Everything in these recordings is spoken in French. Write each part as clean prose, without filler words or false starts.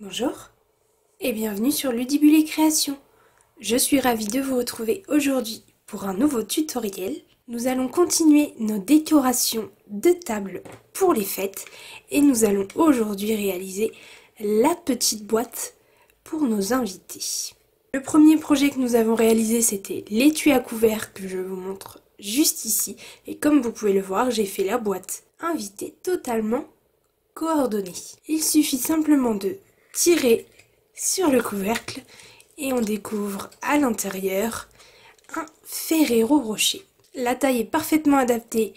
Bonjour et bienvenue sur Ludibule Création. Je suis ravie de vous retrouver aujourd'hui pour un nouveau tutoriel. Nous allons continuer nos décorations de table pour les fêtes et nous allons aujourd'hui réaliser la petite boîte pour nos invités. Le premier projet que nous avons réalisé, c'était l'étui à couverts que je vous montre juste ici. Et comme vous pouvez le voir, j'ai fait la boîte invitée totalement coordonnée. Il suffit simplement de tirer sur le couvercle et on découvre à l'intérieur un Ferrero Rocher. La taille est parfaitement adaptée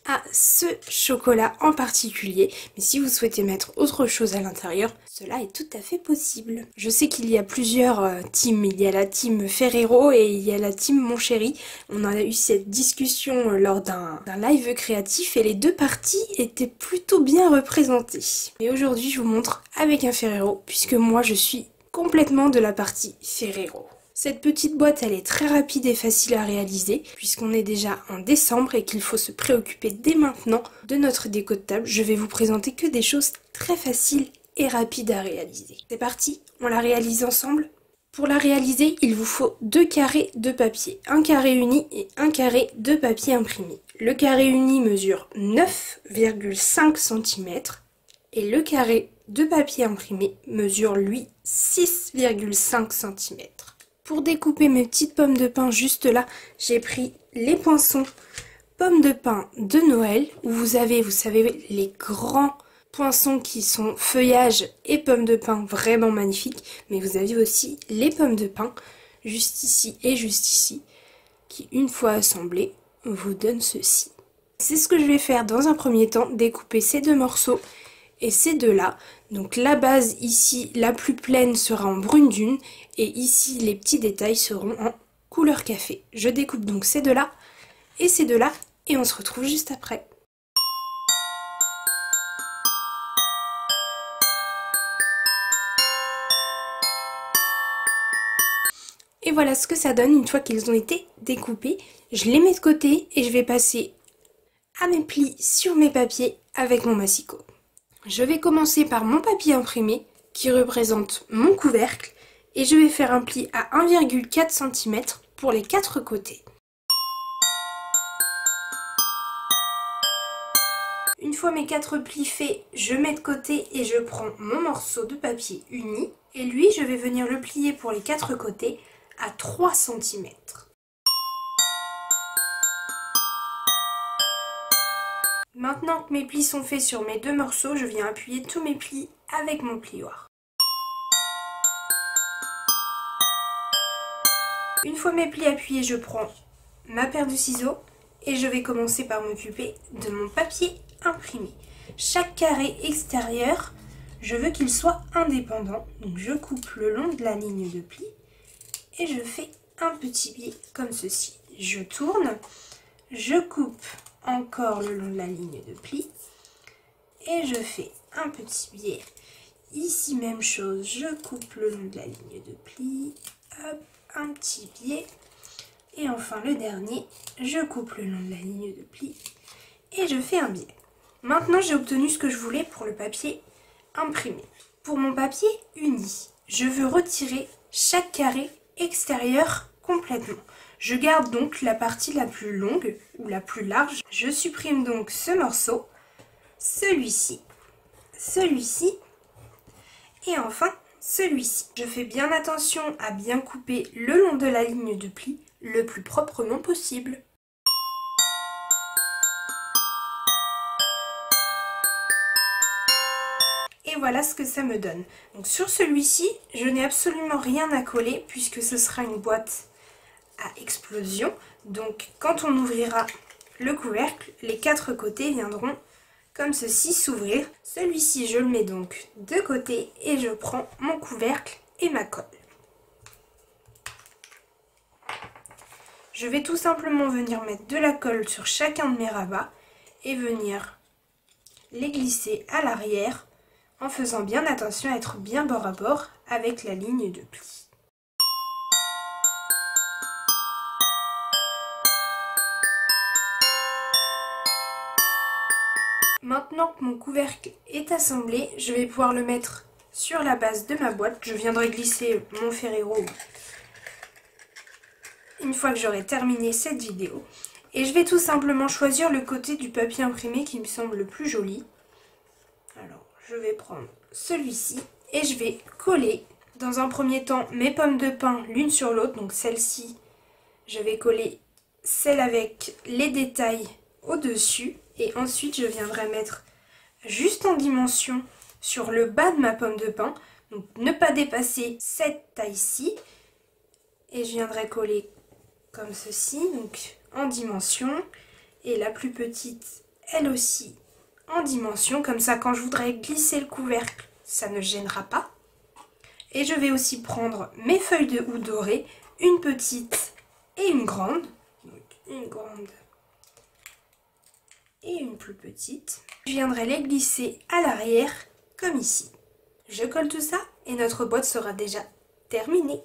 à ce chocolat en particulier, mais si vous souhaitez mettre autre chose à l'intérieur, cela est tout à fait possible. Je sais qu'il y a plusieurs teams, il y a la team Ferrero et il y a la team Mon Chéri. On a eu cette discussion lors d'un live créatif et les deux parties étaient plutôt bien représentées. Mais aujourd'hui je vous montre avec un Ferrero puisque moi je suis complètement de la partie Ferrero. Cette petite boîte, elle est très rapide et facile à réaliser puisqu'on est déjà en décembre et qu'il faut se préoccuper dès maintenant de notre déco de table. Je vais vous présenter que des choses très faciles et rapides à réaliser. C'est parti, on la réalise ensemble. Pour la réaliser, il vous faut 2 carrés de papier, un carré uni et un carré de papier imprimé. Le carré uni mesure 9,5 cm et le carré de papier imprimé mesure lui 6,5 cm. Pour découper mes petites pommes de pin juste là, j'ai pris les poinçons pommes de pin de Noël, où vous savez, les grands poinçons qui sont feuillage et pommes de pin vraiment magnifiques, mais vous avez aussi les pommes de pin, juste ici et juste ici, qui une fois assemblées, vous donnent ceci. C'est ce que je vais faire dans un premier temps, découper ces deux morceaux et ces deux-là. Donc la base ici, la plus pleine, sera en brune dune et ici les petits détails seront en couleur café. Je découpe donc ces deux-là et on se retrouve juste après. Et voilà ce que ça donne une fois qu'ils ont été découpés. Je les mets de côté et je vais passer à mes plis sur mes papiers avec mon massicot. Je vais commencer par mon papier imprimé qui représente mon couvercle et je vais faire un pli à 1,4 cm pour les 4 côtés. Une fois mes 4 plis faits, je mets de côté et je prends mon morceau de papier uni et lui je vais venir le plier pour les 4 côtés à 3 cm. Maintenant que mes plis sont faits sur mes deux morceaux, je viens appuyer tous mes plis avec mon plioir. Une fois mes plis appuyés, je prends ma paire de ciseaux et je vais commencer par m'occuper de mon papier imprimé. Chaque carré extérieur, je veux qu'il soit indépendant. Donc je coupe le long de la ligne de pli et je fais un petit biais comme ceci. Je tourne, je coupe encore le long de la ligne de pli et je fais un petit biais. Ici même chose, je coupe le long de la ligne de pli, hop, un petit biais et enfin le dernier, je coupe le long de la ligne de pli et je fais un biais. Maintenant j'ai obtenu ce que je voulais pour le papier imprimé. Pour mon papier uni, je veux retirer chaque carré extérieur complètement. Je garde donc la partie la plus longue ou la plus large. Je supprime donc ce morceau, celui-ci, celui-ci et enfin celui-ci. Je fais bien attention à bien couper le long de la ligne de pli le plus proprement possible. Et voilà ce que ça me donne. Donc sur celui-ci, je n'ai absolument rien à coller puisque ce sera une boîte à explosion. Donc quand on ouvrira le couvercle, les 4 côtés viendront comme ceci s'ouvrir. Celui-ci, je le mets donc de côté et je prends mon couvercle et ma colle. Je vais tout simplement venir mettre de la colle sur chacun de mes rabats et venir les glisser à l'arrière en faisant bien attention à être bien bord à bord avec la ligne de pli. Maintenant que mon couvercle est assemblé, je vais pouvoir le mettre sur la base de ma boîte. Je viendrai glisser mon Ferrero une fois que j'aurai terminé cette vidéo. Et je vais tout simplement choisir le côté du papier imprimé qui me semble le plus joli. Alors, je vais prendre celui-ci et je vais coller dans un premier temps mes pommes de pin l'une sur l'autre. Donc celle-ci, je vais coller celle avec les détails au-dessus. Et ensuite, je viendrai mettre juste en dimension sur le bas de ma pomme de pin. Donc ne pas dépasser cette taille-ci. Et je viendrai coller comme ceci, donc en dimension. Et la plus petite, elle aussi, en dimension. Comme ça, quand je voudrais glisser le couvercle, ça ne gênera pas. Et je vais aussi prendre mes feuilles de houx dorées, une petite et une grande. Donc une grande et une plus petite. Je viendrai les glisser à l'arrière, comme ici. Je colle tout ça et notre boîte sera déjà terminée.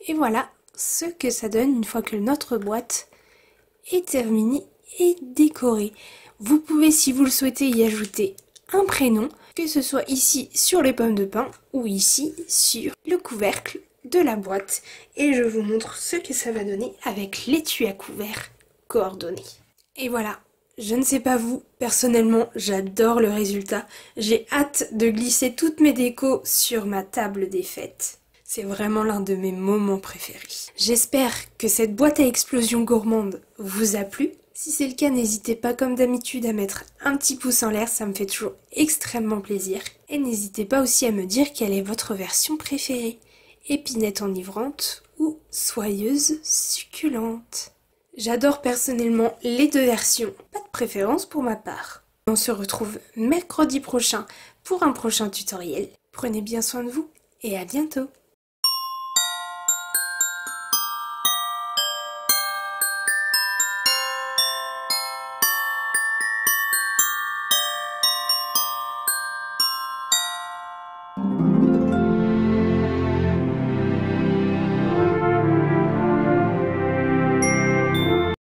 Et voilà ce que ça donne une fois que notre boîte est terminée et décorée. Vous pouvez, si vous le souhaitez, y ajouter un prénom, que ce soit ici sur les pommes de pin ou ici sur le couvercle de la boîte. Et je vous montre ce que ça va donner avec l'étui à couvert coordonné. Et voilà, je ne sais pas vous, personnellement, j'adore le résultat. J'ai hâte de glisser toutes mes décos sur ma table des fêtes. C'est vraiment l'un de mes moments préférés. J'espère que cette boîte à explosion gourmande vous a plu. Si c'est le cas, n'hésitez pas comme d'habitude à mettre un petit pouce en l'air, ça me fait toujours extrêmement plaisir. Et n'hésitez pas aussi à me dire quelle est votre version préférée. Épinette enivrante ou soyeuse succulente. J'adore personnellement les deux versions, pas de préférence pour ma part. On se retrouve mercredi prochain pour un prochain tutoriel. Prenez bien soin de vous et à bientôt.